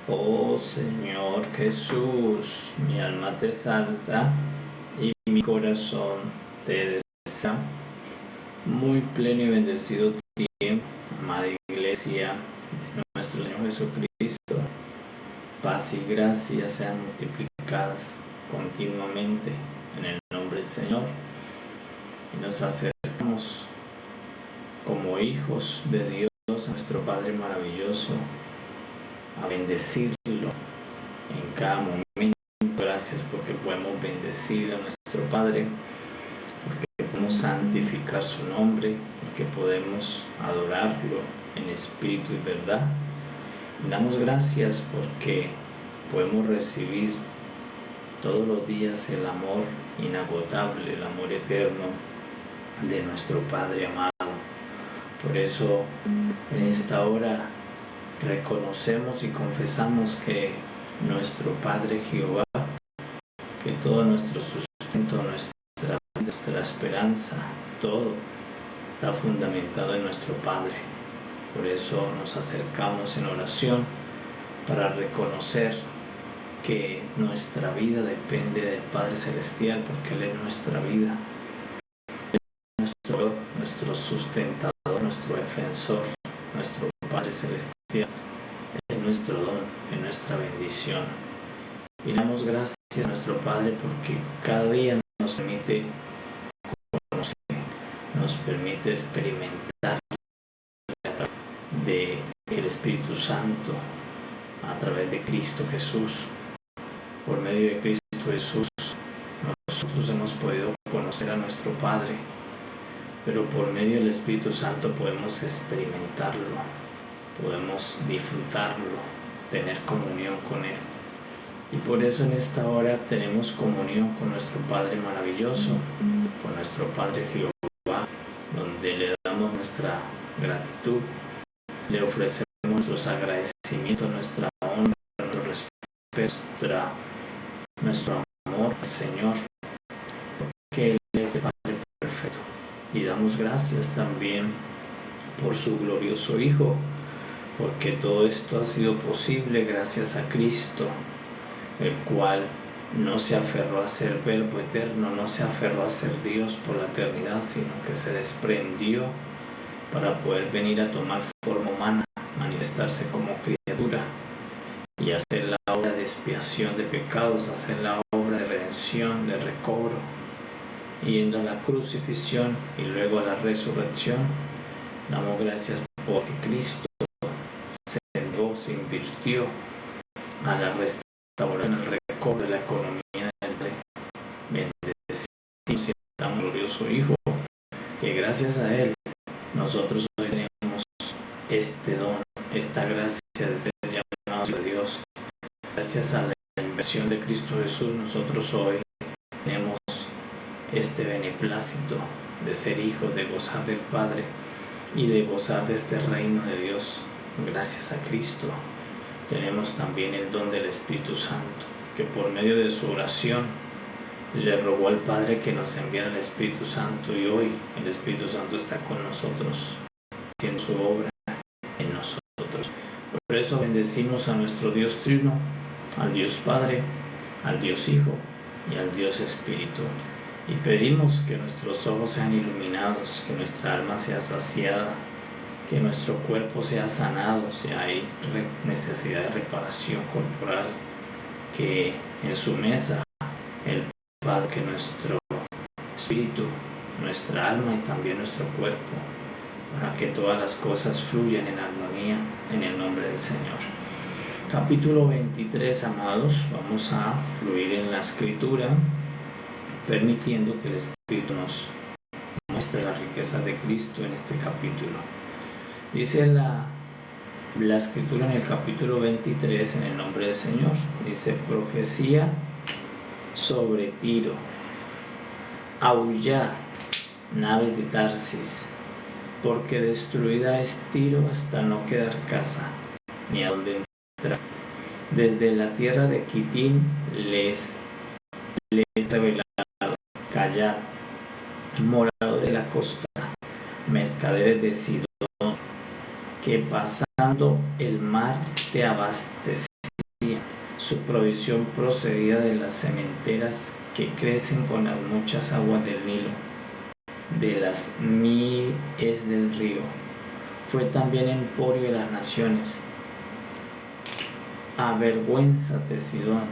Oh Señor Jesús, mi alma te exalta y mi corazón te desea. Muy pleno y bendecido tiempo, amada Iglesia de nuestro Señor Jesucristo. Paz y gracia sean multiplicadas continuamente en el nombre del Señor. Y nos acercamos como hijos de Dios a nuestro Padre maravilloso, a bendecirlo en cada momento. Gracias porque podemos bendecir a nuestro Padre, porque podemos santificar su nombre, porque podemos adorarlo en espíritu y verdad. Damos gracias porque podemos recibir todos los días el amor inagotable, el amor eterno de nuestro Padre amado. Por eso en esta hora reconocemos y confesamos que nuestro Padre Jehová, que todo nuestro sustento, nuestra esperanza, todo está fundamentado en nuestro Padre. Por eso nos acercamos en oración para reconocer que nuestra vida depende del Padre Celestial, porque Él es nuestra vida, Él es nuestro sustentador, nuestro defensor, nuestro Padre Celestial, es nuestro don, es nuestra bendición. Y damos gracias a nuestro Padre porque cada día nos permite conocer, nos permite experimentar del Espíritu Santo a través de Cristo Jesús. Por medio de Cristo Jesús nosotros hemos podido conocer a nuestro Padre, pero por medio del Espíritu Santo podemos experimentarlo, podemos disfrutarlo, tener comunión con Él. Y por eso en esta hora tenemos comunión con nuestro Padre maravilloso, con nuestro Padre Jehová, donde le damos nuestra gratitud, le ofrecemos nuestros agradecimientos, nuestra honra, nuestro respeto, nuestro amor al Señor, porque Él es el Padre perfecto. Y damos gracias también por su glorioso Hijo, porque todo esto ha sido posible gracias a Cristo, el cual no se aferró a ser verbo eterno, no se aferró a ser Dios por la eternidad, sino que se desprendió para poder venir a tomar forma humana, manifestarse como criatura y hacer la obra de expiación de pecados, hacer la obra de redención, de recobro, yendo a la crucifixión y luego a la resurrección. Damos gracias porque Cristo se invirtió a la restauración, el recobro de la economía del rey. Bendecimos y damos glorioso Hijo, que gracias a Él nosotros hoy tenemos este don, esta gracia de ser llamados de Dios. Gracias a la inversión de Cristo Jesús nosotros hoy tenemos este beneplácito de ser hijos, de gozar del Padre y de gozar de este reino de Dios. Gracias a Cristo tenemos también el don del Espíritu Santo, que por medio de su oración le rogó al Padre que nos enviara el Espíritu Santo, y hoy el Espíritu Santo está con nosotros, haciendo su obra en nosotros. Por eso bendecimos a nuestro Dios Trino, al Dios Padre, al Dios Hijo y al Dios Espíritu. Y pedimos que nuestros ojos sean iluminados, que nuestra alma sea saciada, que nuestro cuerpo sea sanado si hay necesidad de reparación corporal, que en su mesa el Padre, que nuestro espíritu, nuestra alma y también nuestro cuerpo, para que todas las cosas fluyan en armonía en el nombre del Señor. Capítulo 23, amados, vamos a fluir en la Escritura, permitiendo que el Espíritu nos muestre las riquezas de Cristo en este capítulo. Dice la Escritura en el capítulo 23, en el nombre del Señor, dice: profecía sobre Tiro. Aullad, naves de Tarsis, porque destruida es Tiro hasta no quedar casa, ni a donde entrar. Desde la tierra de Quitín les revelado. Callad, moradores de la costa, mercaderes de Sidón, que pasando el mar te abastecéis Su provisión procedía de las sementeras que crecen con las muchas aguas del Nilo, de las mies del río. Fue también emporio de las naciones. Avergüénzate, Sidón,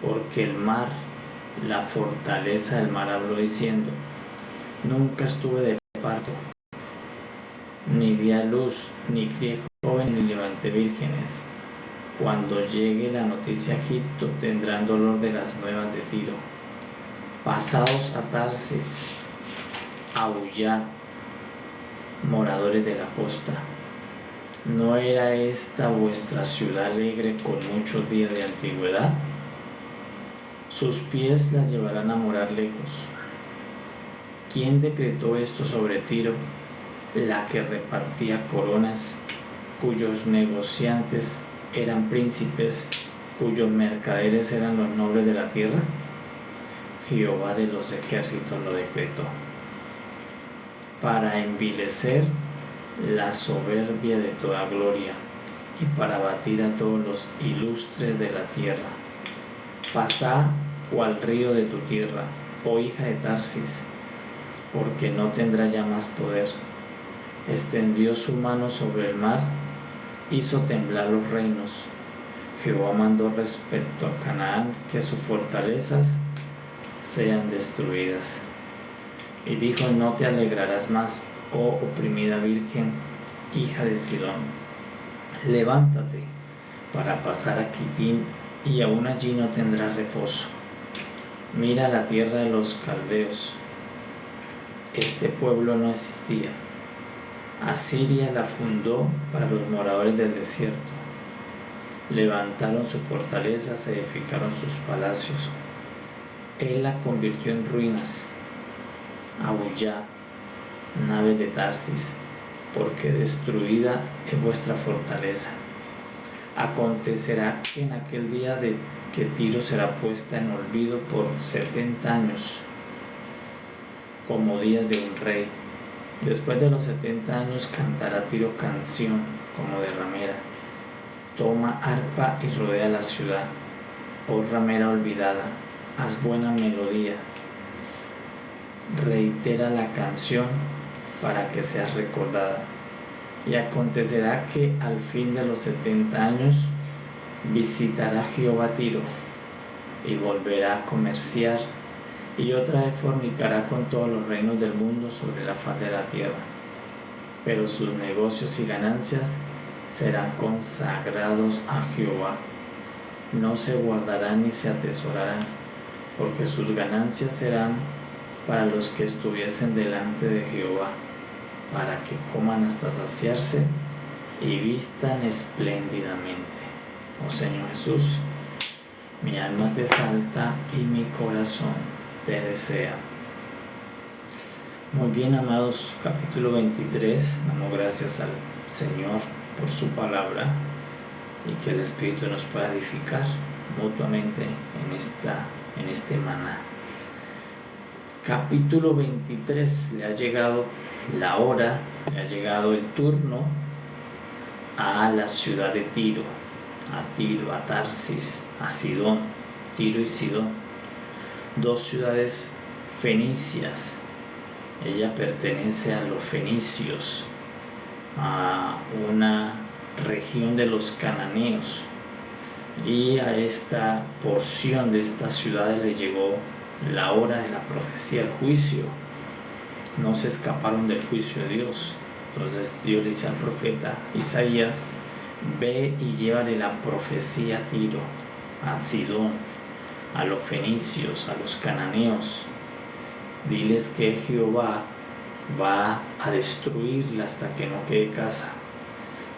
porque el mar, la fortaleza del mar, habló diciendo: nunca estuve de parto, ni di a luz, ni crié joven, ni levanté vírgenes. Cuando llegue la noticia a Egipto, tendrán dolor de las nuevas de Tiro. Pasaos a Tarsis, aullad, moradores de la costa. ¿No era esta vuestra ciudad alegre con muchos días de antigüedad? Sus pies las llevarán a morar lejos. ¿Quién decretó esto sobre Tiro, la que repartía coronas, cuyos negociantes eran príncipes, cuyos mercaderes eran los nobles de la tierra? Jehová de los ejércitos lo decretó, para envilecer la soberbia de toda gloria y para abatir a todos los ilustres de la tierra. Pasad cual río de tu tierra, oh hija de Tarsis, porque no tendrá ya más poder. Extendió su mano sobre el mar, hizo temblar los reinos. Jehová mandó respecto a Canaán que sus fortalezas sean destruidas. Y dijo: no te alegrarás más, oh oprimida virgen, hija de Sidón. Levántate para pasar a Quitín, y aún allí no tendrás reposo. Mira la tierra de los caldeos. Este pueblo no existía. Asiria la fundó para los moradores del desierto. Levantaron sus fortalezas, edificaron sus palacios. Él la convirtió en ruinas. Aullad, naves de Tarsis, porque destruida es vuestra fortaleza. Acontecerá que en aquel día de que Tiro será puesta en olvido por 70 años, como días de un rey. Después de los 70 años cantará Tiro canción como de ramera. Toma arpa y rodea la ciudad, oh ramera olvidada, haz buena melodía. Reitera la canción para que seas recordada. Y acontecerá que al fin de los 70 años visitará Jehová Tiro y volverá a comerciar, y otra vez fornicará con todos los reinos del mundo sobre la faz de la tierra. Pero sus negocios y ganancias serán consagrados a Jehová. No se guardarán ni se atesorarán, porque sus ganancias serán para los que estuviesen delante de Jehová, para que coman hasta saciarse y vistan espléndidamente. Oh Señor Jesús, mi alma te exalta y mi corazón te desea. Muy bien, amados, capítulo 23. Damos gracias al Señor por su palabra y que el Espíritu nos pueda edificar mutuamente en este maná. Capítulo 23. Le ha llegado la hora, le ha llegado el turno a la ciudad de Tiro, a Tarsis, a Sidón. Tiro y Sidón, dos ciudades fenicias. Ella pertenece a los fenicios, a una región de los cananeos, y a esta porción de estas ciudades le llegó la hora de la profecía, el juicio. No se escaparon del juicio de Dios. Entonces Dios le dice al profeta Isaías: ve y llévale la profecía a Tiro, a Sidón, a los fenicios, a los cananeos. Diles que Jehová va a destruirla hasta que no quede casa.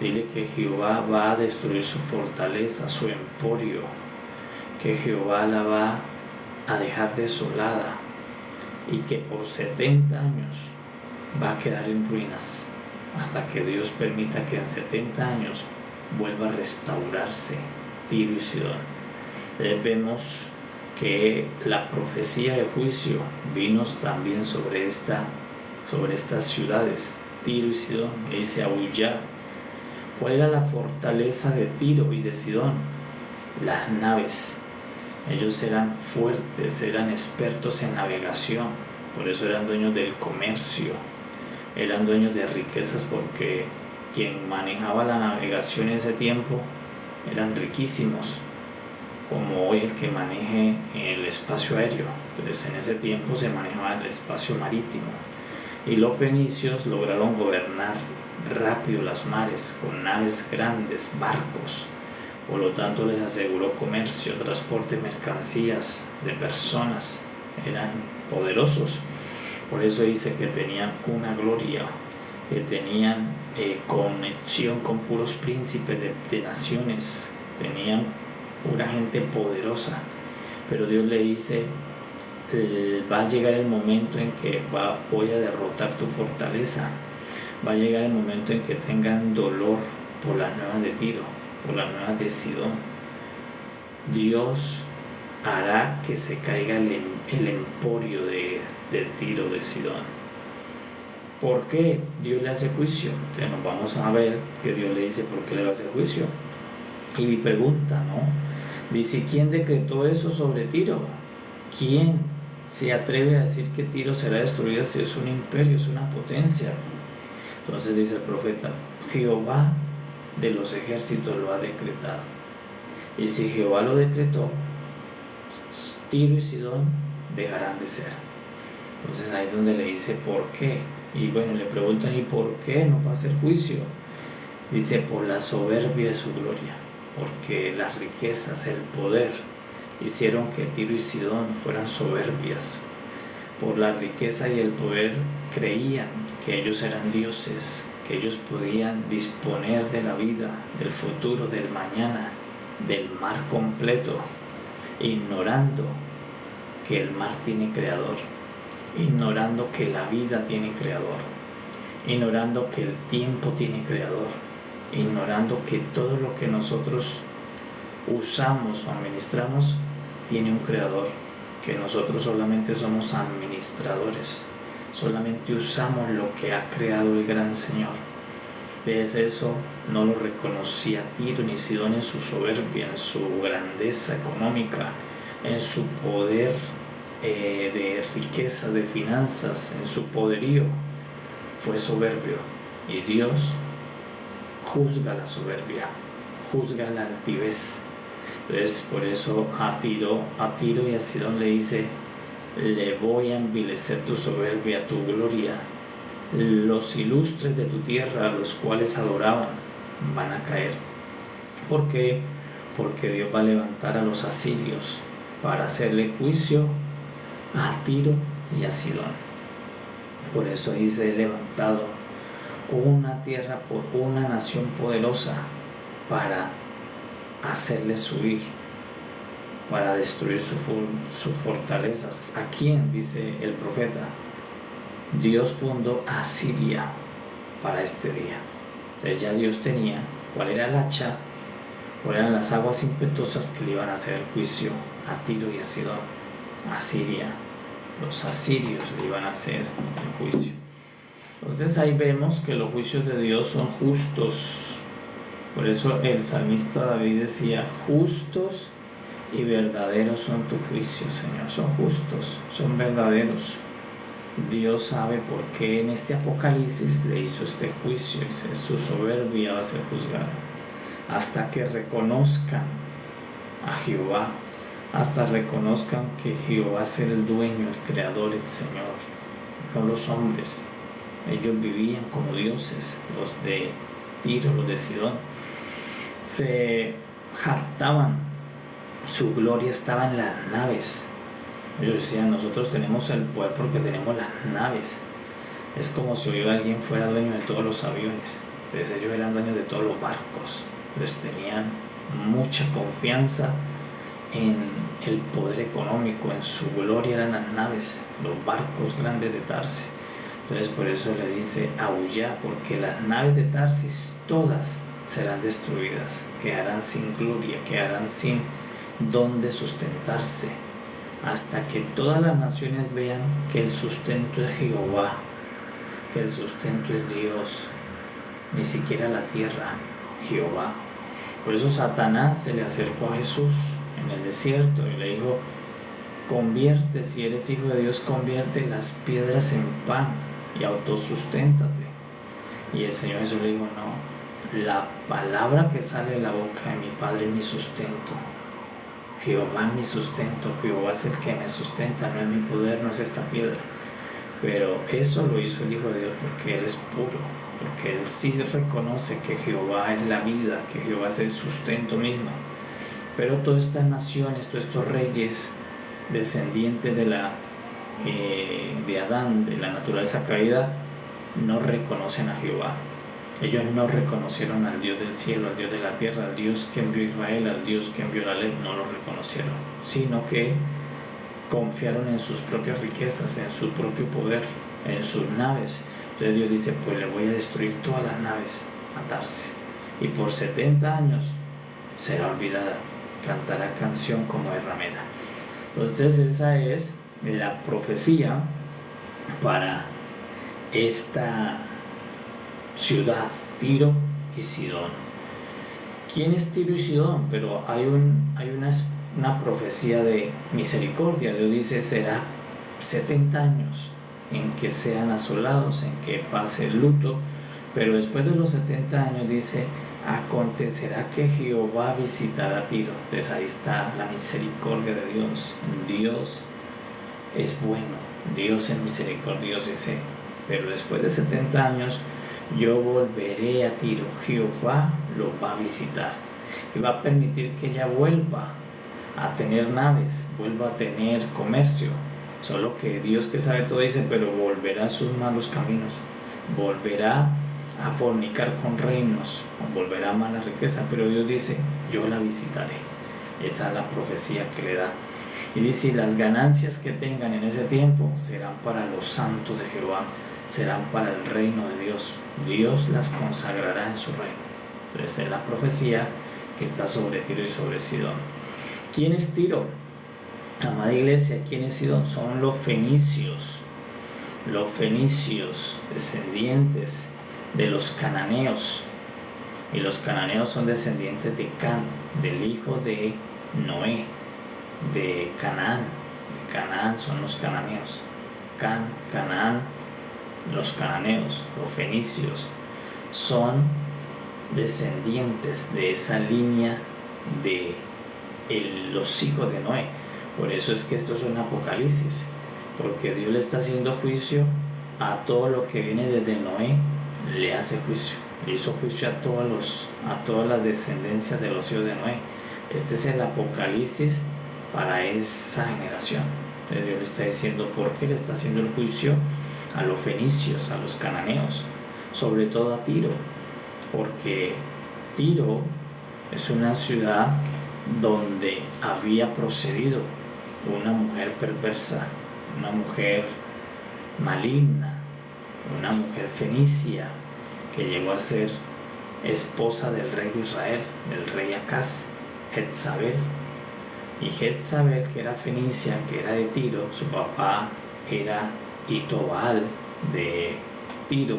Dile que Jehová va a destruir su fortaleza, su emporio, que Jehová la va a dejar desolada y que por 70 años va a quedar en ruinas hasta que Dios permita que en 70 años vuelva a restaurarse Tiro y Sidón. Vemos que la profecía de juicio vino también sobre estas ciudades, Tiro y Sidón. Dice: aullad. ¿Cuál era la fortaleza de Tiro y de Sidón? las naves. Ellos eran fuertes, eran expertos en navegación, por eso eran dueños del comercio, eran dueños de riquezas, porque quien manejaba la navegación en ese tiempo eran riquísimos, como hoy el que maneje el espacio aéreo. Entonces en ese tiempo se manejaba el espacio marítimo, y los fenicios lograron gobernar rápido las mares con naves grandes, barcos. Por lo tanto les aseguró comercio, transporte de mercancías, de personas. Eran poderosos. Por eso dice que tenían una gloria, que tenían conexión con puros príncipes de naciones, tenían pura gente poderosa. Pero Dios le dice, va a llegar el momento en que voy a derrotar tu fortaleza. Va a llegar el momento en que tengan dolor por las nuevas de Tiro, por las nuevas de Sidón. Dios hará que se caiga el emporio de Tiro, de Sidón. ¿Por qué Dios le hace juicio? Entonces nos vamos a ver que Dios le dice por qué le va a hacer juicio. Y mi pregunta, ¿no? Dice, ¿quién decretó eso sobre Tiro? ¿Quién se atreve a decir que Tiro será destruida si es un imperio, es una potencia? Entonces dice el profeta, Jehová de los ejércitos lo ha decretado. Y si Jehová lo decretó, Tiro y Sidón dejarán de ser. Entonces ahí es donde le dice por qué. Y bueno, le preguntan, ¿y por qué no va a hacer juicio? Dice, por la soberbia de su gloria, porque las riquezas, el poder, hicieron que Tiro y Sidón fueran soberbias. Por la riqueza y el poder creían que ellos eran dioses, que ellos podían disponer de la vida, del futuro, del mañana, del mar completo, ignorando que el mar tiene creador, ignorando que la vida tiene creador, ignorando que el tiempo tiene creador, ignorando que todo lo que nosotros usamos o administramos tiene un creador, que nosotros solamente somos administradores, solamente usamos lo que ha creado el gran Señor. Desde eso no lo reconocía Tiro ni Sidón en su soberbia, en su grandeza económica, en su poder de riqueza, de finanzas, en su poderío. Fue soberbio, y Dios juzga la soberbia, juzga la altivez. Entonces por eso a Tiro y a Sidón le dice, le voy a envilecer tu soberbia, tu gloria. Los ilustres de tu tierra, los cuales adoraban, van a caer. ¿Por qué? Porque Dios va a levantar a los asirios para hacerle juicio a Tiro y a Sidón. Por eso dice, he levantado una tierra, una nación poderosa para hacerle subir, para destruir sus fortalezas. ¿A quién? Dice el profeta. Dios fundó a Asiria para este día. Entonces ya Dios tenía cuál era el hacha, cuáles eran las aguas impetuosas que le iban a hacer el juicio a Tiro y a Sidón. Asiria, los asirios le iban a hacer el juicio. Entonces ahí vemos que los juicios de Dios son justos. Por eso el salmista David decía, justos y verdaderos son tus juicios, Señor. Son justos, son verdaderos. Dios sabe por qué en este Apocalipsis le hizo este juicio. Dice, su soberbia va a ser juzgada. Hasta que reconozcan a Jehová, hasta reconozcan que Jehová es el dueño, el creador, el Señor, no los hombres. Ellos vivían como dioses, los de Tiro, los de Sidón. Se jactaban, su gloria estaba en las naves. Ellos decían, nosotros tenemos el poder porque tenemos las naves. Es como si hoy alguien fuera dueño de todos los aviones. Entonces ellos eran dueños de todos los barcos. Entonces tenían mucha confianza en el poder económico, en su gloria eran las naves, los barcos grandes de Tarsis. Entonces por eso le dice, aullá, porque las naves de Tarsis todas serán destruidas, quedarán sin gloria, quedarán sin dónde sustentarse, hasta que todas las naciones vean que el sustento es Jehová, que el sustento es Dios, ni siquiera la tierra, Jehová. Por eso Satanás se le acercó a Jesús en el desierto y le dijo: convierte, si eres hijo de Dios, convierte las piedras en pan y autosusténtate. Y el Señor Jesús le dijo: no, la palabra que sale de la boca de mi Padre es mi sustento. Jehová es mi sustento, Jehová es el que me sustenta, no es mi poder, no es esta piedra. Pero eso lo hizo el Hijo de Dios porque Él es puro, porque Él sí reconoce que Jehová es la vida, que Jehová es el sustento mismo. Pero todas estas naciones, todos estos reyes descendientes de Adán, de la naturaleza caída, no reconocen a Jehová. Ellos no reconocieron al Dios del cielo, al Dios de la tierra, al Dios que envió Israel, al Dios que envió la ley. No lo reconocieron, sino que confiaron en sus propias riquezas, en su propio poder, en sus naves. Entonces Dios dice: pues le voy a destruir todas las naves a Tarsis, y por 70 años será olvidada, cantará canción como de ramera. Entonces esa es la profecía para esta ciudad, Tiro y Sidón. ¿Quién es Tiro y Sidón? Pero hay una profecía de misericordia. Dios dice: será 70 años en que sean asolados, en que pase el luto, pero después de los 70 años dice: acontecerá que Jehová visitará a Tiro. Entonces ahí está la misericordia de Dios. Dios es bueno, Dios es misericordioso, dice: pero después de 70 años yo volveré a Tiro. Jehová lo va a visitar y va a permitir que ella vuelva a tener naves, vuelva a tener comercio. Solo que Dios, que sabe todo, dice: pero volverá a sus malos caminos, volverá a fornicar con reinos, volverá a mala riqueza. Pero Dios dice: yo la visitaré. Esa es la profecía que le da. Y dice: y las ganancias que tengan en ese tiempo serán para los santos de Jehová, serán para el reino de Dios. Dios las consagrará en su reino. Entonces es la profecía que está sobre Tiro y sobre Sidón. ¿Quién es Tiro? Amada iglesia, ¿quién es Sidón? Son los fenicios, descendientes de los cananeos. Y los cananeos son descendientes de Can, del hijo de Noé, de Canaán. De Canaán son los cananeos. Canaán, los cananeos, los fenicios, son descendientes de esa línea de los hijos de Noé. Por eso es que esto es un apocalipsis, porque Dios le está haciendo juicio a todo lo que viene desde Noé. Le hace juicio, le hizo juicio a todas las descendencias de los hijos de Noé. Este es el apocalipsis para esa generación. Entonces Dios le está diciendo por qué le está haciendo el juicio a los fenicios, a los cananeos, sobre todo a Tiro, porque Tiro es una ciudad donde había procedido una mujer perversa, una mujer maligna, una mujer fenicia que llegó a ser esposa del rey de Israel, del rey Acaz, Jezabel. Y Jezabel, que era fenicia, que era de Tiro, su papá era Itobal de Tiro,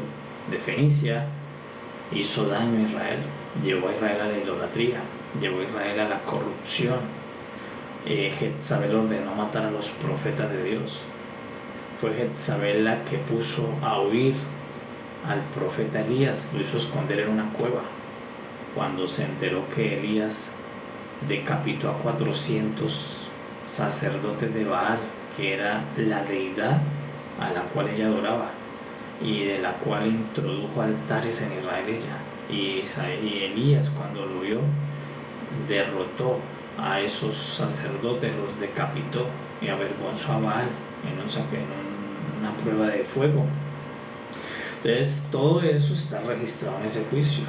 de Fenicia, hizo daño a Israel, llevó a Israel a la idolatría, llevó a Israel a la corrupción. Jezabel ordenó matar a los profetas de Dios. Fue Jezabel la que puso a huir al profeta Elías, lo hizo esconder en una cueva. Cuando se enteró que Elías decapitó a 400 sacerdotes de Baal, que era la deidad a la cual ella adoraba y de la cual introdujo altares en Israel ella. Y Elías, cuando lo vio, derrotó a esos sacerdotes, los decapitó y avergonzó a Baal en una prueba de fuego. Entonces todo eso está registrado en ese juicio.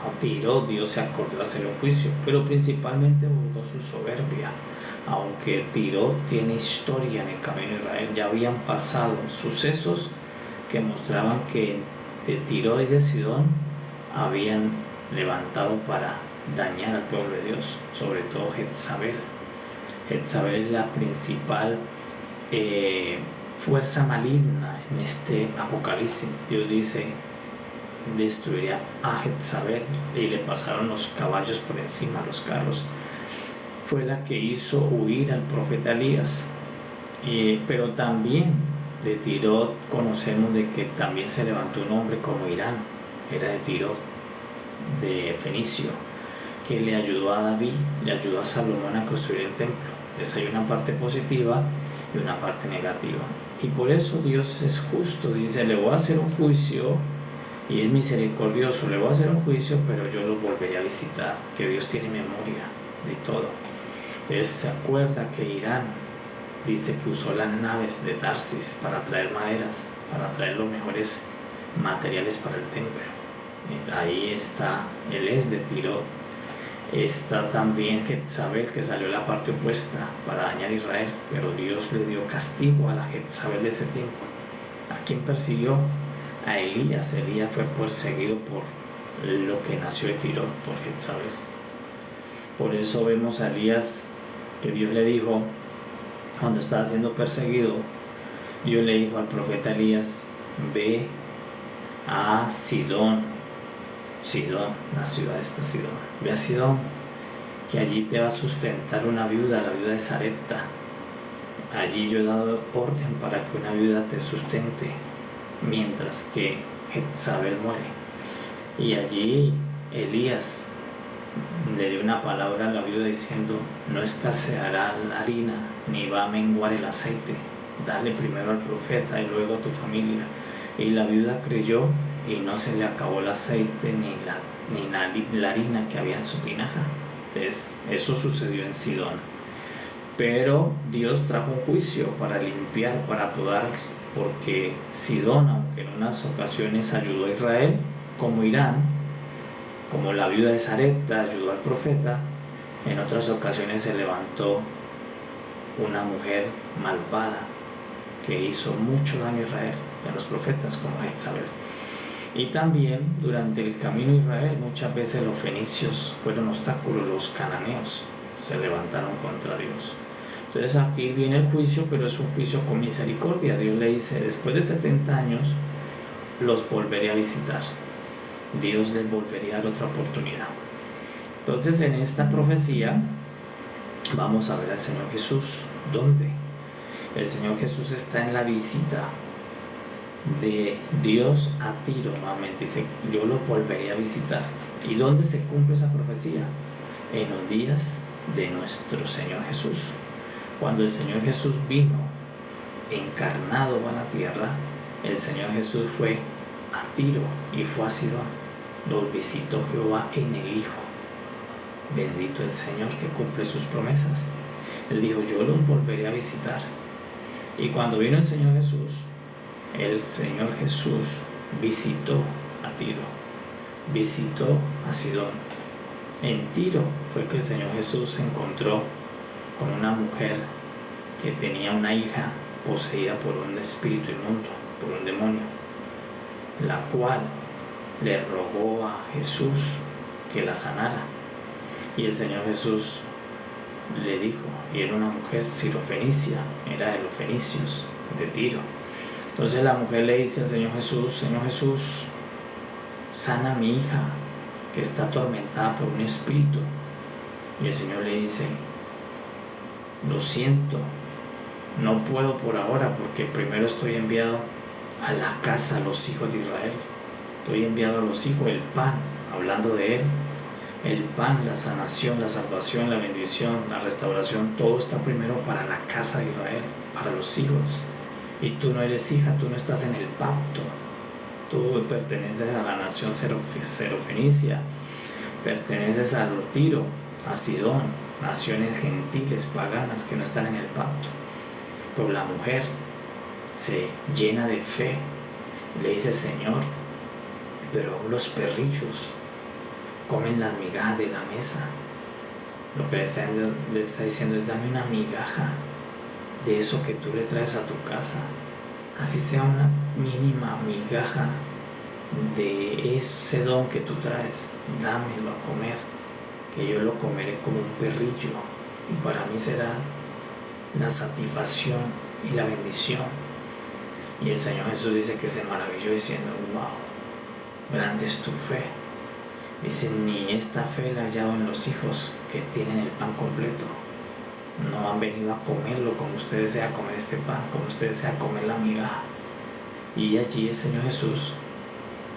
A Tiro Dios se acordó de hacer un juicio, pero principalmente buscó su soberbia. Aunque Tiro tiene historia en el camino de Israel, ya habían pasado sucesos que mostraban que de Tiro y de Sidón habían levantado para dañar al pueblo de Dios, sobre todo Jezabel. Jezabel es la principal fuerza maligna en este apocalipsis. Dios dice: destruiría a Jezabel y le pasaron los caballos por encima, los carros, fue la que hizo huir al profeta Elías. Pero también de Tirot conocemos de que también se levantó un hombre como Irán, era de Tirot, de Fenicio, que le ayudó a David, le ayudó a Salomón a construir el templo. Entonces hay una parte positiva y una parte negativa. Y por eso Dios es justo, dice, le voy a hacer un juicio y es misericordioso, le voy a hacer un juicio, pero yo lo volveré a visitar, que Dios tiene memoria de todo. Entonces se acuerda que Irán dice que usó las naves de Tarsis para traer maderas, para traer los mejores materiales para el templo. Ahí está, él es de Tirot. Está también Jezabel, que salió la parte opuesta para dañar a Israel, pero Dios le dio castigo a la Jezabel de ese tiempo. ¿A quién persiguió? A Elías. Elías fue perseguido por lo que nació de Tirot, por Jezabel. Por eso vemos a Elías que Dios le dijo, cuando estaba siendo perseguido, Dios le dijo al profeta Elías, ve a Sidón, la ciudad está Sidón, ve a Sidón, que allí te va a sustentar una viuda, la viuda de Sarepta. Allí yo he dado orden para que una viuda te sustente, mientras que Jezabel muere. Y allí Elías le dio una palabra a la viuda diciendo, no escaseará la harina, ni va a menguar el aceite, dale primero al profeta y luego a tu familia. Y la viuda creyó y no se le acabó el aceite ni la harina que había en su tinaja. Entonces, eso sucedió en Sidón. Pero Dios trajo un juicio para limpiar, para podar, porque Sidón, aunque en unas ocasiones ayudó a Israel, como Irán, como la viuda de Sarepta ayudó al profeta, en otras ocasiones se levantó una mujer malvada que hizo mucho daño a Israel y a los profetas, como Jezabel. Y también durante el camino de Israel muchas veces los fenicios fueron obstáculos, los cananeos se levantaron contra Dios. Entonces aquí viene el juicio, pero es un juicio con misericordia. Dios le dice, después de 70 años los volveré a visitar. Dios les volvería a dar otra oportunidad. Entonces en esta profecía vamos a ver al Señor Jesús. ¿Dónde? El Señor Jesús está en la visita de Dios a Tiro nuevamente. Dice, yo lo volveré a visitar. ¿Y dónde se cumple esa profecía? En los días de nuestro Señor Jesús. Cuando el Señor Jesús vino encarnado a la tierra, el Señor Jesús fue a Tiro y fue a Sidón. Los visitó Jehová en el Hijo. Bendito el Señor que cumple sus promesas. Él dijo, yo los volveré a visitar. Y cuando vino el Señor Jesús visitó a Tiro, visitó a Sidón. En Tiro fue que el Señor Jesús se encontró con una mujer que tenía una hija poseída por un espíritu inmundo, por un demonio, la cual le rogó a Jesús que la sanara. Y el Señor Jesús le dijo, y era una mujer sirofenicia, era de los fenicios de Tiro. Entonces la mujer le dice al Señor Jesús, sana a mi hija que está atormentada por un espíritu. Y el Señor le dice, lo siento, no puedo por ahora, porque primero estoy enviado a la casa, a los hijos de Israel. Estoy enviado a los hijos, el pan, hablando de él, el pan, la sanación, la salvación, la bendición, la restauración, todo está primero para la casa de Israel, para los hijos. Y tú no eres hija, tú no estás en el pacto, tú perteneces a la nación serofenicia, perteneces a Tiro, a Sidón, naciones gentiles, paganas que no están en el pacto. Pero la mujer se llena de fe y le dice, Señor, pero aún los perrillos comen las migajas de la mesa. Lo que le está diciendo es, dame una migaja de eso que tú le traes a tu casa, así sea una mínima migaja de ese don que tú traes, dámelo a comer, que yo lo comeré como un perrillo, y para mí será la satisfacción y la bendición. Y el Señor Jesús dice que se maravilló diciendo, wow, grande es tu fe. Dice, ni esta fe la he hallado en los hijos que tienen el pan completo. No han venido a comerlo como usted desea comer este pan, como usted desea comer la migaja. Y allí el Señor Jesús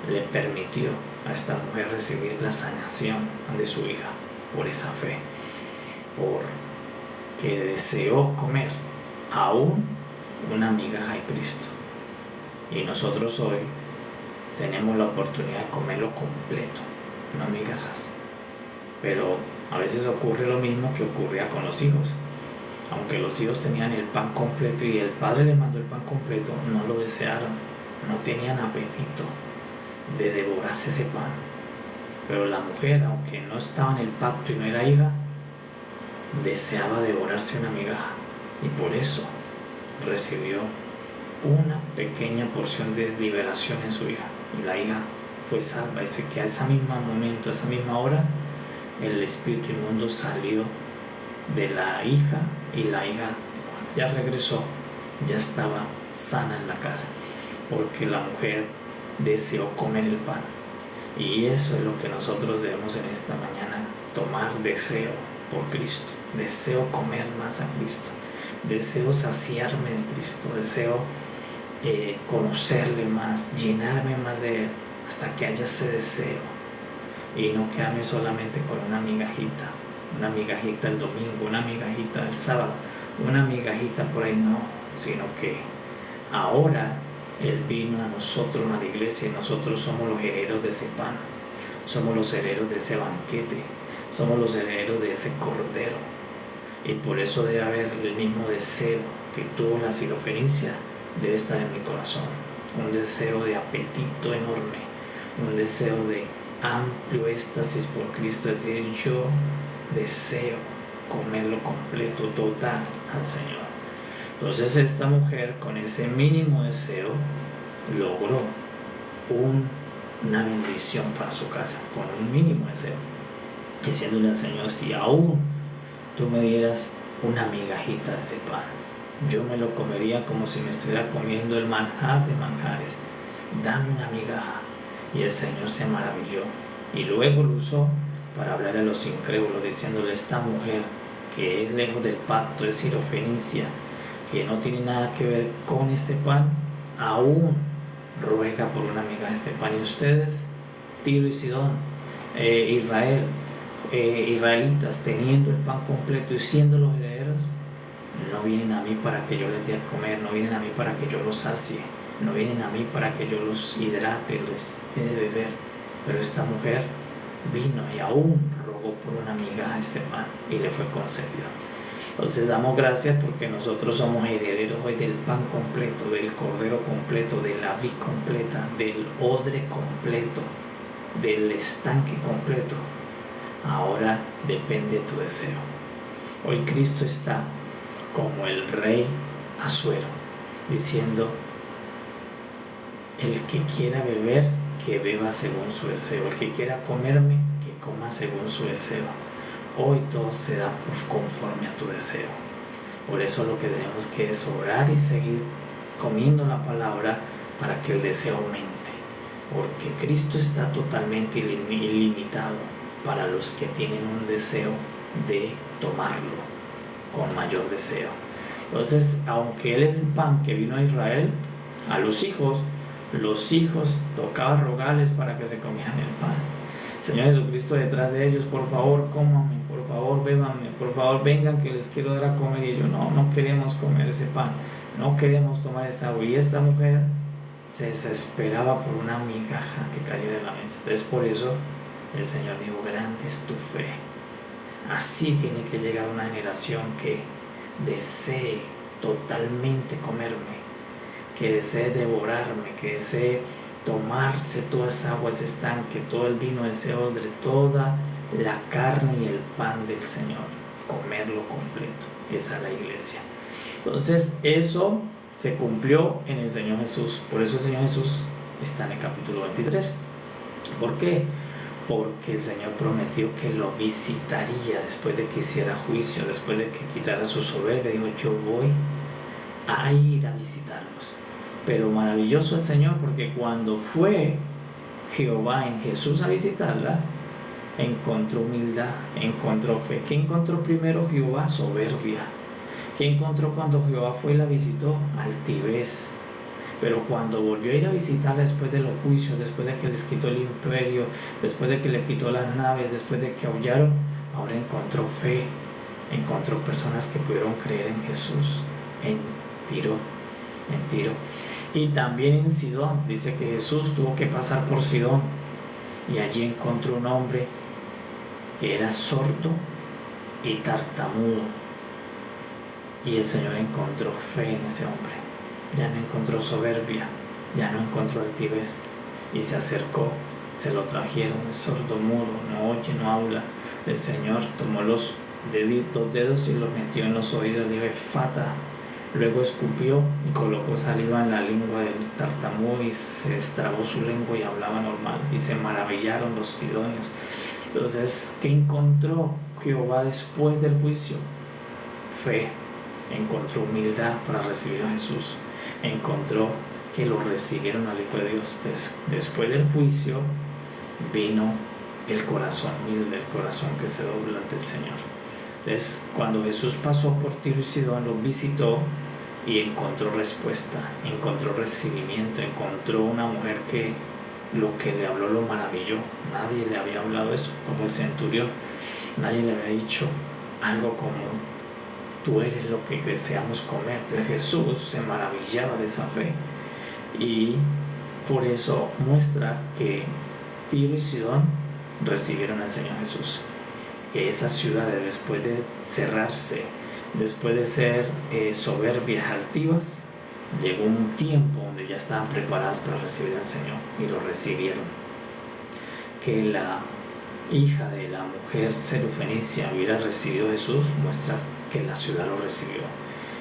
le permitió a esta mujer recibir la sanación de su hija por esa fe, porque deseó comer aún una migaja de Cristo. Y nosotros hoy tenemos la oportunidad de comerlo completo, no migajas. Pero a veces ocurre lo mismo que ocurría con los hijos. Aunque los hijos tenían el pan completo y el padre les mandó el pan completo, no lo desearon, no tenían apetito de devorarse ese pan. Pero la mujer, aunque no estaba en el pacto y no era hija, deseaba devorarse una migaja, y por eso recibió una pequeña porción de liberación en su hija, y la hija fue salva. Dice que a ese mismo momento, a esa misma hora, el espíritu inmundo salió de la hija, y la hija, cuando ya regresó, ya estaba sana en la casa, porque la mujer deseó comer el pan. Y eso es lo que nosotros debemos en esta mañana tomar: deseo por Cristo, deseo comer más a Cristo, deseo saciarme de Cristo, deseo conocerle más, llenarme más de Él, hasta que haya ese deseo y no quedarme solamente con una migajita el domingo, una migajita el sábado, una migajita por ahí, no, sino que ahora Él vino a nosotros, a la iglesia, y nosotros somos los herederos de ese pan, somos los herederos de ese banquete, somos los herederos de ese cordero. Y por eso debe haber el mismo deseo que tuvo la sirofenicia, debe estar en mi corazón, un deseo de apetito enorme, un deseo de amplio éxtasis por Cristo, es decir, yo deseo comerlo completo, total al Señor. Entonces esta mujer, con ese mínimo deseo, logró una bendición para su casa, con un mínimo deseo, diciéndole al Señor: si aún tú me dieras una migajita de ese pan, yo me lo comería como si me estuviera comiendo el manjar de manjares, dame una migaja. Y el Señor se maravilló, y luego lo usó para hablar a los incrédulos, diciéndole: esta mujer que es lejos del pacto, es sirofenicia, que no tiene nada que ver con este pan, aún ruega por una migaja de este pan. Y ustedes, Tiro y Sidón, israelitas, teniendo el pan completo y siendo los herederos, no vienen a mí para que yo les dé a comer, no vienen a mí para que yo los sacie, no vienen a mí para que yo los hidrate, les dé de beber. Pero esta mujer vino y aún rogó por una migaja de este pan, y le fue concedido. Entonces damos gracias porque nosotros somos herederos hoy del pan completo, del cordero completo, de la vid completa, del odre completo, del estanque completo. Ahora depende de tu deseo. Hoy Cristo está como el rey Asuero, diciendo: el que quiera beber, que beba según su deseo, el que quiera comerme, que coma según su deseo. Hoy todo se da conforme a tu deseo. Por eso lo que tenemos que es orar y seguir comiendo la palabra para que el deseo aumente, porque Cristo está totalmente ilimitado para los que tienen un deseo de tomarlo con mayor deseo. Entonces, aunque Él es el pan que vino a Israel, a los hijos tocaba rogarles para que se comieran el pan. Señor Jesucristo detrás de ellos: por favor, cómanme, por favor, bébanme, por favor, vengan que les quiero dar a comer. Y ellos: no queremos comer ese pan, no queremos tomar esa agua. Y esta mujer se desesperaba por una migaja que cayera en la mesa. Entonces por eso el Señor dijo: grande es tu fe. Así tiene que llegar una generación que desee totalmente comerme, que desee devorarme, que desee tomarse toda esa agua, ese estanque, todo el vino, ese odre, toda la carne y el pan del Señor, comerlo completo. Esa es la iglesia. Entonces eso se cumplió en el Señor Jesús. Por eso el Señor Jesús está en el capítulo 23. ¿Por qué? Porque el Señor prometió que lo visitaría después de que hiciera juicio, después de que quitara su soberbia. Dijo: yo voy a ir a visitarlos. Pero maravilloso el Señor, porque cuando fue Jehová en Jesús a visitarla, encontró humildad, encontró fe. ¿Qué encontró primero Jehová? Soberbia. ¿Qué encontró cuando Jehová fue y la visitó? Altivez. Pero cuando volvió a ir a visitarla después de los juicios, después de que les quitó el imperio, después de que le quitó las naves, después de que aullaron, ahora encontró fe, encontró personas que pudieron creer en Jesús, en Tiro. Y también en Sidón, dice que Jesús tuvo que pasar por Sidón y allí encontró un hombre que era sordo y tartamudo, y el Señor encontró fe en ese hombre. Ya no encontró soberbia, ya no encontró altivez, y se acercó, se lo trajeron, es sordo, mudo, no oye, no habla. El Señor tomó los dedos y los metió en los oídos, le dijo Efata. Luego escupió y colocó saliva en la lengua del tartamudo y se destrabó su lengua y hablaba normal, y se maravillaron los sidonios. Entonces, ¿qué encontró Jehová después del juicio? Fe. Encontró humildad para recibir a Jesús, encontró que lo recibieron al Hijo de Dios. Después del juicio vino el corazón humilde, el corazón que se dobla ante el Señor. Entonces, cuando Jesús pasó por Tiro y Sidón, los visitó y encontró respuesta, encontró recibimiento, encontró una mujer que lo que le habló lo maravilló. Nadie le había hablado eso, como el centurión. Nadie le había dicho algo como tú eres lo que deseamos comer. Entonces Jesús se maravillaba de esa fe, y por eso muestra que Tiro y Sidón recibieron al Señor Jesús, que esas ciudades, después de cerrarse, después de ser soberbias, altivas, llegó un tiempo donde ya estaban preparadas para recibir al Señor, y lo recibieron. Que la hija de la mujer serofenicia hubiera recibido a Jesús muestra que la ciudad lo recibió,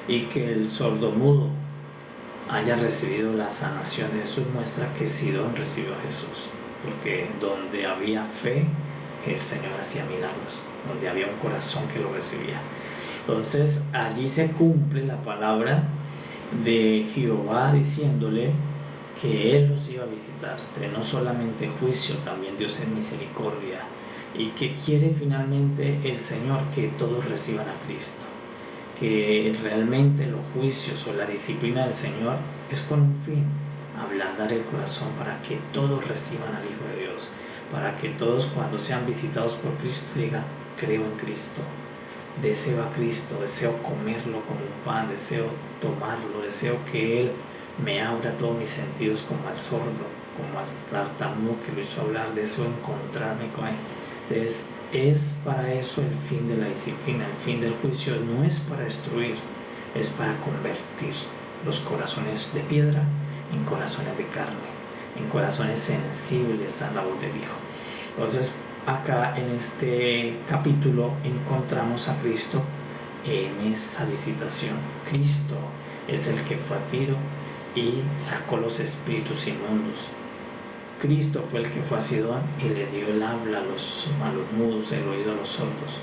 y que el sordomudo haya recibido la sanación de Jesús muestra que Sidón recibió a Jesús, porque donde había fe el Señor hacía milagros, donde había un corazón que lo recibía. Entonces allí se cumple la palabra de Jehová diciéndole que Él los iba a visitar, que no solamente juicio, también Dios es misericordia, y que quiere finalmente el Señor que todos reciban a Cristo, que realmente los juicios o la disciplina del Señor es con un fin, ablandar el corazón para que todos reciban al Hijo de Dios, para que todos cuando sean visitados por Cristo digan creo en Cristo, deseo a Cristo, deseo comerlo como un pan, deseo tomarlo, deseo que Él me abra todos mis sentidos como al sordo, como al tartamudo que lo hizo hablar, deseo encontrarme con Él. Entonces es para eso el fin de la disciplina, el fin del juicio no es para destruir, es para convertir los corazones de piedra en corazones de carne, en corazones sensibles a la voz del Hijo. Entonces acá en este capítulo encontramos a Cristo en esa visitación. Cristo es el que fue a Tiro y sacó los espíritus inmundos. Cristo fue el que fue a Sidón y le dio el habla a los mudos, el oído a los sordos.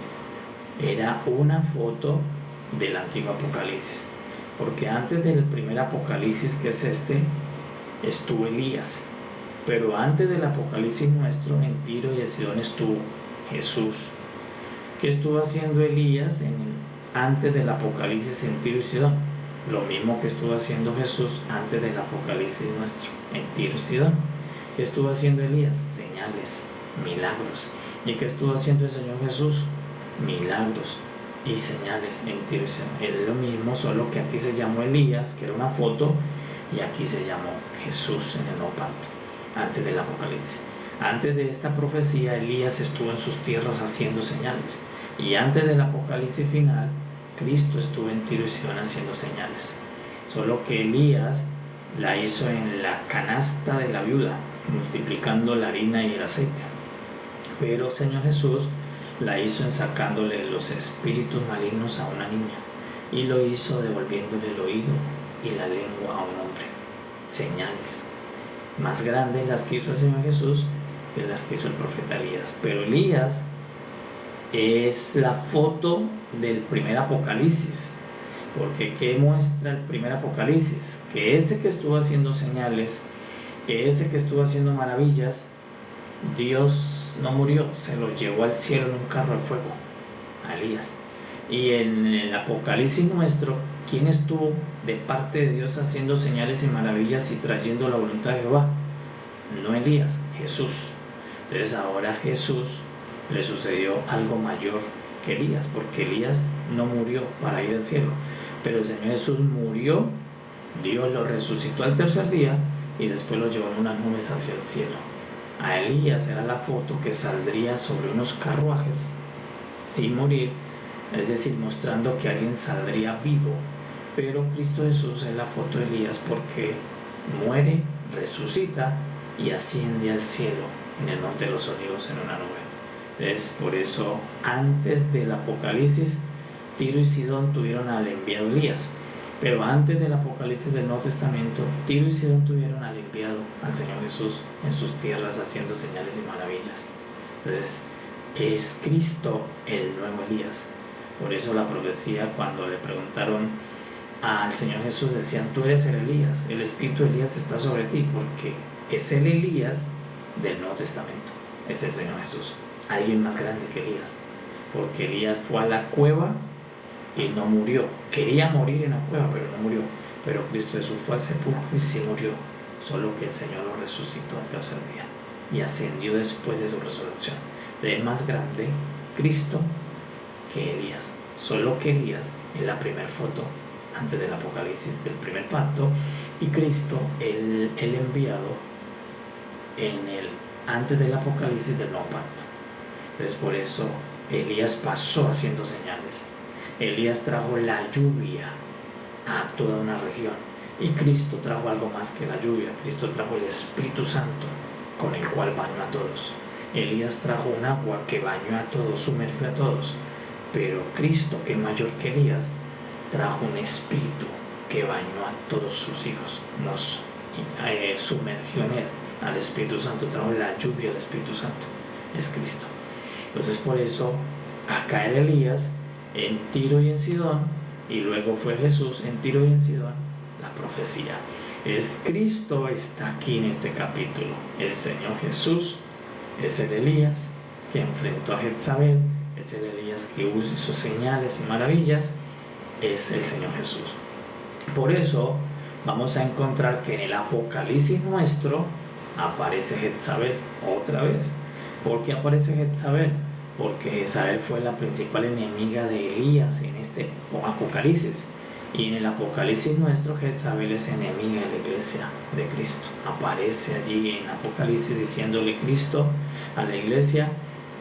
Era una foto del antiguo Apocalipsis, porque antes del primer Apocalipsis, que es este, estuvo Elías, pero antes del Apocalipsis nuestro, en Tiro y en Sidón estuvo Jesús. ¿Qué estuvo haciendo Elías antes del Apocalipsis en Tiro y Sidón? Lo mismo que estuvo haciendo Jesús antes del Apocalipsis nuestro en Tiro y Sidón. ¿Qué estuvo haciendo Elías? Señales, milagros. ¿Y qué estuvo haciendo el Señor Jesús? Milagros y señales en Tiro y Sidón. Es lo mismo, solo que aquí se llamó Elías, que era una foto, y aquí se llamó Jesús en el Nuevo Pacto, antes del Apocalipsis. Antes de esta profecía, Elías estuvo en sus tierras haciendo señales, y antes del Apocalipsis final, Cristo estuvo en Tiro y Sidón haciendo señales. Solo que Elías la hizo en la canasta de la viuda, multiplicando la harina y el aceite, pero el Señor Jesús la hizo en sacándole los espíritus malignos a una niña, y lo hizo devolviéndole el oído y la lengua a un hombre. Señales más grandes las que hizo el Señor Jesús que las que hizo el profeta Elías. Pero Elías es la foto del primer Apocalipsis, porque ¿qué muestra el primer Apocalipsis? Que ese que estuvo haciendo señales, que ese que estuvo haciendo maravillas, Dios no murió, se lo llevó al cielo en un carro de fuego, a Elías. Y en el Apocalipsis nuestro, ¿quién estuvo de parte de Dios haciendo señales y maravillas y trayendo la voluntad de Jehová? No Elías, Jesús. Entonces ahora a Jesús le sucedió algo mayor que Elías, porque Elías no murió para ir al cielo, pero el Señor Jesús murió, Dios lo resucitó al tercer día y después lo llevó en unas nubes hacia el cielo. A Elías era la foto que saldría sobre unos carruajes sin morir, es decir, mostrando que alguien saldría vivo, pero Cristo Jesús es la foto de Elías porque muere, resucita y asciende al cielo en el monte de los olivos en una nube. Entonces, por eso, antes del Apocalipsis, Tiro y Sidón tuvieron al enviado Elías, pero antes del Apocalipsis del Nuevo Testamento, Tiro y Sidón tuvieron al enviado, al Señor Jesús, en sus tierras haciendo señales y maravillas. Entonces, es Cristo el nuevo Elías. Por eso la profecía, cuando le preguntaron al Señor Jesús, decían: tú eres el Elías, el espíritu de Elías está sobre ti, porque es el Elías del Nuevo Testamento, es el Señor Jesús, alguien más grande que Elías, porque Elías fue a la cueva y no murió, quería morir en la cueva pero no murió, pero Cristo Jesús fue al sepulcro y sí murió, solo que el Señor lo resucitó al tercer día y ascendió después de su resurrección. Es más grande Cristo que Elías, solo que Elías es la primera foto antes del Apocalipsis del primer pacto, y Cristo el enviado antes del Apocalipsis del nuevo pacto. Entonces, por eso Elías pasó haciendo señales. Elías trajo la lluvia a toda una región, y Cristo trajo algo más que la lluvia. Cristo trajo el Espíritu Santo, con el cual bañó a todos. Elías trajo un agua que bañó a todos, sumergió a todos, pero Cristo, que es mayor que Elías, trajo un espíritu que bañó a todos sus hijos, nos sumergió en él. Al Espíritu Santo trajo la lluvia, al Espíritu Santo es Cristo. Entonces, por eso acá era Elías en Tiro y en Sidón, y luego fue Jesús en Tiro y en Sidón. La profecía es Cristo, está aquí en este capítulo. El Señor Jesús es el Elías que enfrentó a Jezabel, es el Elías que hizo señales y maravillas, es el Señor Jesús. Por eso vamos a encontrar que en el Apocalipsis nuestro aparece Jezabel otra vez. ¿Por qué aparece Jezabel? Porque Jezabel fue la principal enemiga de Elías en este Apocalipsis, y en el Apocalipsis nuestro Jezabel es enemiga de la iglesia de Cristo. Aparece allí en Apocalipsis diciéndole Cristo a la iglesia: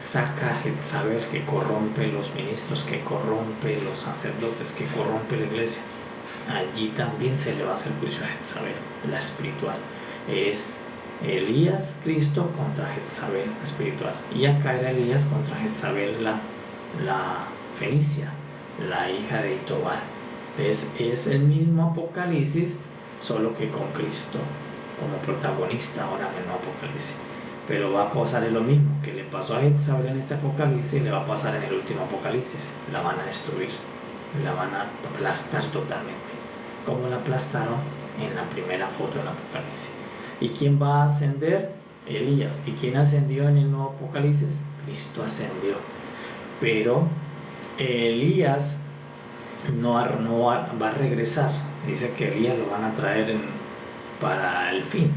saca a Jezabel, que corrompe los ministros, que corrompe los sacerdotes, que corrompe la iglesia. Allí también se le va a hacer juicio a Jezabel, la espiritual. Es Elías, Cristo contra Jezabel espiritual, y acá era Elías contra Jezabel, la fenicia, la hija de Itobal. Es el mismo Apocalipsis, solo que con Cristo como protagonista ahora en el nuevo Apocalipsis. Pero va a pasar lo mismo que le pasó a Jezabel en este Apocalipsis, le va a pasar en el último Apocalipsis. La van a destruir, la van a aplastar totalmente, como la aplastaron en la primera foto del Apocalipsis. ¿Y quién va a ascender? Elías. ¿Y quién ascendió en el nuevo Apocalipsis? Cristo ascendió. Pero Elías no va a regresar. Dice que Elías lo van a traer para el fin.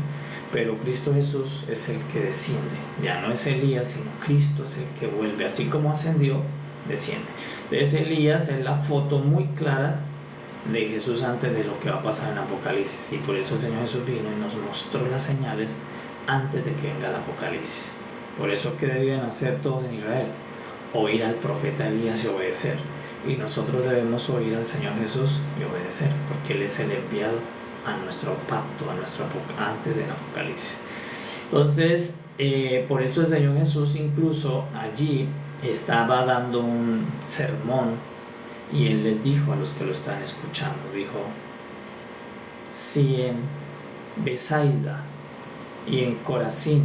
Pero Cristo Jesús es el que desciende. Ya no es Elías, sino Cristo es el que vuelve. Así como ascendió, desciende. Entonces Elías es la foto muy clara de Jesús antes de lo que va a pasar en Apocalipsis, y por eso el Señor Jesús vino y nos mostró las señales antes de que venga el Apocalipsis. Por eso, que deben hacer todos en Israel: oír al profeta Elías y obedecer. Y nosotros debemos oír al Señor Jesús y obedecer, porque Él es el enviado a nuestro pacto, antes del Apocalipsis. Entonces, por eso el Señor Jesús incluso allí estaba dando un sermón, y Él les dijo a los que lo están escuchando, dijo: si en Besaida y en Corazín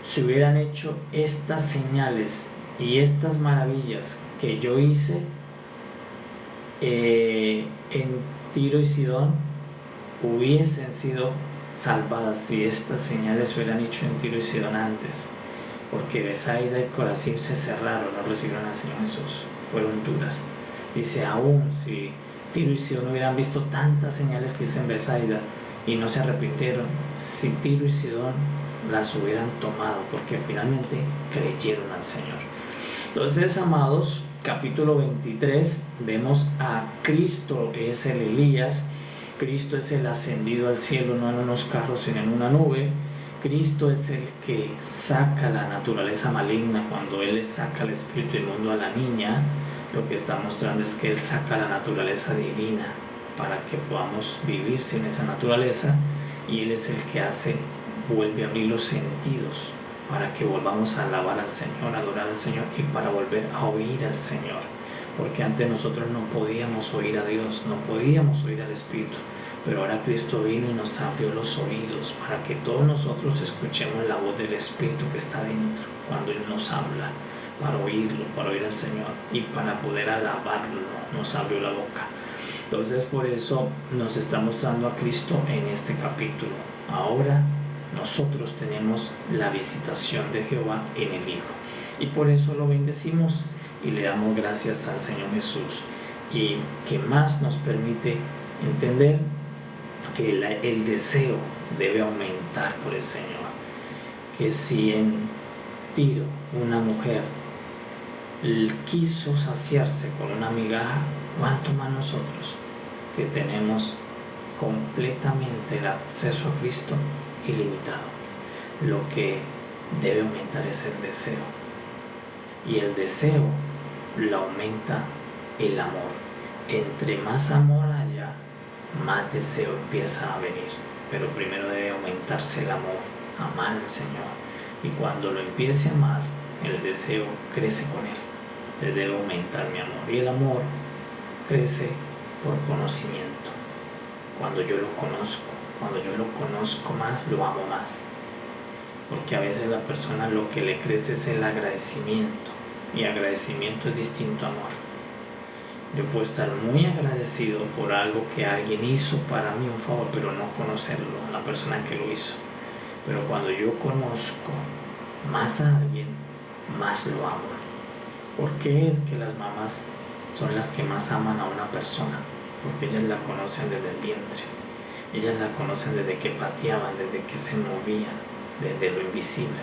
se hubieran hecho estas señales y estas maravillas que yo hice en Tiro y Sidón, hubiesen sido salvadas si estas señales hubieran hecho en Tiro y Sidón antes. porque Betsaida y Corazín se cerraron, no recibieron al Señor Jesús, fueron duras. Dice, aún si Tiro y Sidón hubieran visto tantas señales que hice en Betsaida y no se arrepintieron, si Tiro y Sidón las hubieran tomado, porque finalmente creyeron al Señor. Entonces, amados, capítulo 23, vemos a Cristo, es el Elías. Cristo es el ascendido al cielo, no en unos carros, sino en una nube. Cristo es el que saca la naturaleza maligna. Cuando Él le saca el espíritu inmundo a la niña, lo que está mostrando es que Él saca la naturaleza divina para que podamos vivir sin esa naturaleza, y Él es el que vuelve a abrir los sentidos para que volvamos a alabar al Señor, a adorar al Señor, y para volver a oír al Señor, porque antes nosotros no podíamos oír a Dios, no podíamos oír al Espíritu, pero ahora Cristo vino y nos abrió los oídos para que todos nosotros escuchemos la voz del Espíritu que está dentro cuando Él nos habla, para oírlo, para oír al Señor y para poder alabarlo. Nos abrió la boca. Entonces, por eso nos está mostrando a Cristo en este capítulo. Ahora nosotros tenemos la visitación de Jehová en el Hijo, y por eso lo bendecimos y le damos gracias al Señor Jesús, y que más nos permite entender que el deseo debe aumentar por el Señor. Que si en Tiro una mujer quiso saciarse con una migaja, ¿cuánto más nosotros, que tenemos completamente el acceso a Cristo ilimitado? Lo que debe aumentar es el deseo, y el deseo lo aumenta el amor. Entre más amor haya, más deseo empieza a venir, pero primero debe aumentarse el amor, amar al Señor, y cuando lo empiece a amar, el deseo crece con Él. Te debe aumentar mi amor, y el amor crece por conocimiento. Cuando yo lo conozco más, lo amo más, porque a veces la persona lo que le crece es el agradecimiento, y agradecimiento es distinto a amor. Yo puedo estar muy agradecido por algo que alguien hizo para mí, un favor, pero no conocerlo, la persona que lo hizo. Pero cuando yo conozco más a alguien, más lo amo. ¿Por qué es que las mamás son las que más aman a una persona? Porque ellas la conocen desde el vientre, ellas la conocen desde que pateaban, desde que se movían, desde lo invisible.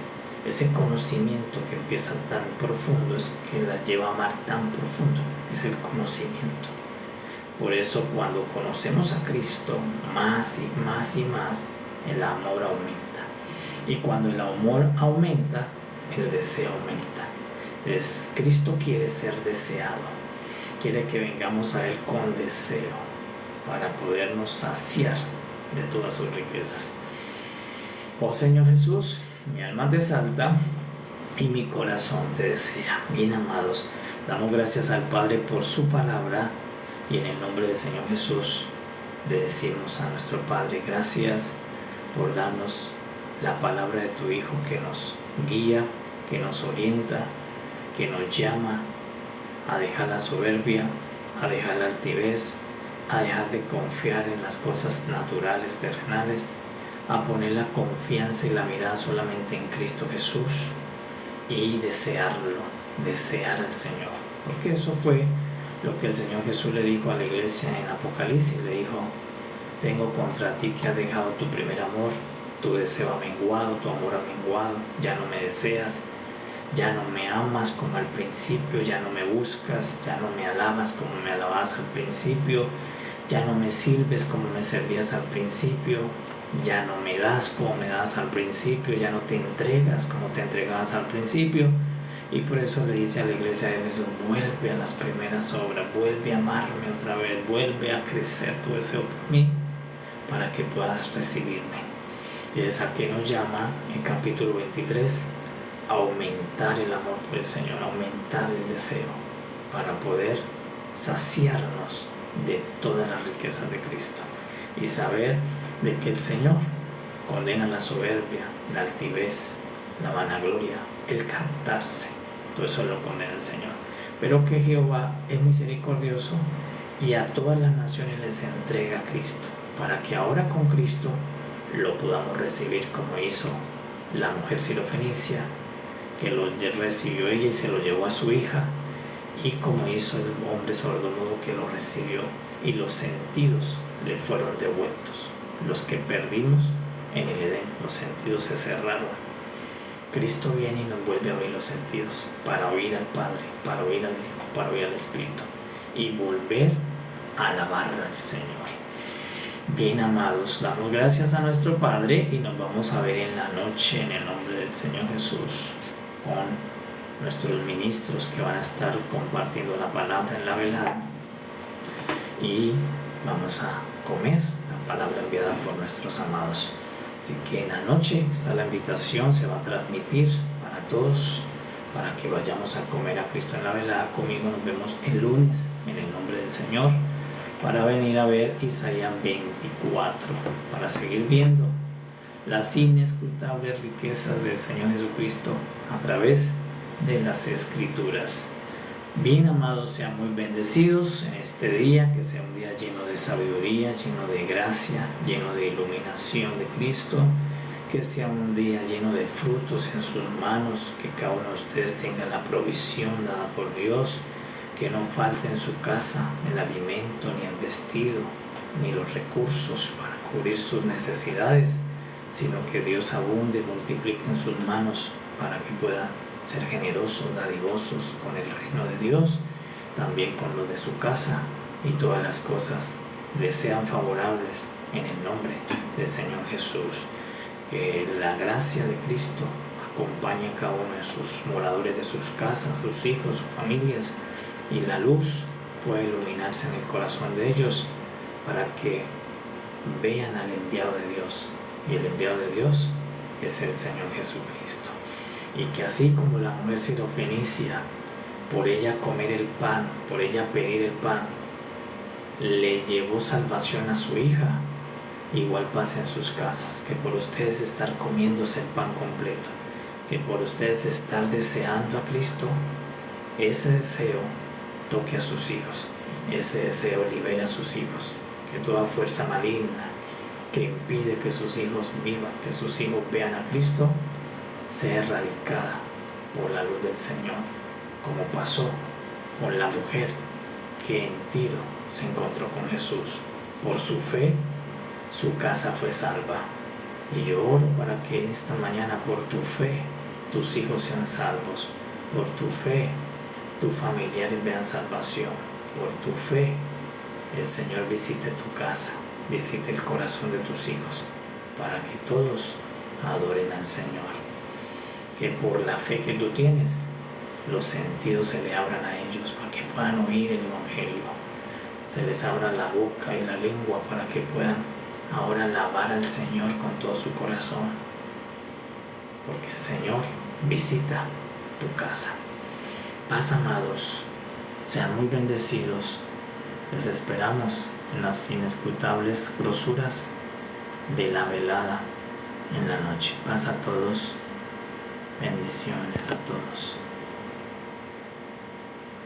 Ese conocimiento que empieza tan profundo es que la lleva a amar tan profundo, es el conocimiento. Por eso cuando conocemos a Cristo más y más y más, el amor aumenta, y cuando el amor aumenta, el deseo aumenta. Entonces, Cristo quiere ser deseado, quiere que vengamos a Él con deseo para podernos saciar de todas sus riquezas. Oh Señor Jesús, mi alma te exalta y mi corazón te desea. Bien amados, damos gracias al Padre por su palabra, y en el nombre del Señor Jesús le decimos a nuestro Padre, gracias por darnos la palabra de tu Hijo, que nos guía, que nos orienta, que nos llama a dejar la soberbia, a dejar la altivez, a dejar de confiar en las cosas naturales, terrenales, a poner la confianza y la mirada solamente en Cristo Jesús, y desearlo, desear al Señor. Porque eso fue lo que el Señor Jesús le dijo a la iglesia en Apocalipsis. Le dijo: tengo contra ti que has dejado tu primer amor, tu deseo ha menguado, tu amor ha menguado, ya no me deseas, ya no me amas como al principio, ya no me buscas, ya no me alabas como me alabas al principio, ya no me sirves como me servías al principio, ya no me das como me das al principio, ya no te entregas como te entregabas al principio. Y por eso le dice a la iglesia de Éfeso: vuelve a las primeras obras, vuelve a amarme otra vez, vuelve a crecer tu deseo por mí, para que puedas recibirme. Y es a que nos llama en capítulo 23 a aumentar el amor por el Señor, aumentar el deseo, para poder saciarnos de todas las riquezas de Cristo, y saber de que el Señor condena la soberbia, la altivez, la vanagloria, el captarse. Todo eso lo condena el Señor, pero que Jehová es misericordioso y a todas las naciones les entrega a Cristo, para que ahora con Cristo lo podamos recibir, como hizo la mujer sirofenicia, que lo recibió ella y se lo llevó a su hija, y como hizo el hombre sordomudo que lo recibió, y los sentidos le fueron devueltos, los que perdimos en el Edén. Los sentidos se cerraron. Cristo viene y nos vuelve a abrir los sentidos para oír al Padre, para oír al Hijo, para oír al Espíritu y volver a alabar al Señor. Bien, amados, damos gracias a nuestro Padre y nos vamos a ver en la noche en el nombre del Señor Jesús con nuestros ministros que van a estar compartiendo la palabra en la velada, y vamos a comer la palabra enviada por nuestros amados. Así que en la noche está la invitación, se va a transmitir para todos, para que vayamos a comer a Cristo en la velada conmigo. Nos vemos el lunes en el nombre del Señor, para venir a ver Isaías 24, para seguir viendo las inescrutables riquezas del Señor Jesucristo a través de las Escrituras. Bien, amados, sean muy bendecidos en este día, que sea un día lleno de sabiduría, lleno de gracia, lleno de iluminación de Cristo, que sea un día lleno de frutos en sus manos, que cada uno de ustedes tenga la provisión dada por Dios, que no falte en su casa el alimento, ni el vestido, ni los recursos para cubrir sus necesidades, sino que Dios abunde y multiplique en sus manos para que puedan ser generosos, dadivosos con el reino de Dios, también con los de su casa, y todas las cosas les sean favorables en el nombre del Señor Jesús. Que la gracia de Cristo acompañe a cada uno de sus moradores de sus casas, sus hijos, sus familias, y la luz pueda iluminarse en el corazón de ellos para que vean al enviado de Dios, y el enviado de Dios es el Señor Jesucristo. Y que así como la mujer sirofenicia, por ella comer el pan, por ella pedir el pan, le llevó salvación a su hija, igual pase en sus casas, que por ustedes estar comiéndose el pan completo, que por ustedes estar deseando a Cristo, ese deseo toque a sus hijos, ese deseo libere a sus hijos, que toda fuerza maligna que impide que sus hijos vivan, que sus hijos vean a Cristo, sea erradicada por la luz del Señor, como pasó con la mujer que en Tiro se encontró con Jesús. Por su fe, su casa fue salva. Y yo oro para que esta mañana, por tu fe, tus hijos sean salvos. Por tu fe, tus familiares vean salvación. Por tu fe, el Señor visite tu casa, visite el corazón de tus hijos, para que todos adoren al Señor. Que por la fe que tú tienes, los sentidos se le abran a ellos para que puedan oír el Evangelio. Se les abra la boca y la lengua para que puedan ahora alabar al Señor con todo su corazón. Porque el Señor visita tu casa. Paz, amados, sean muy bendecidos. Les esperamos en las inescrutables grosuras de la velada en la noche. Paz a todos. Bendiciones a todos.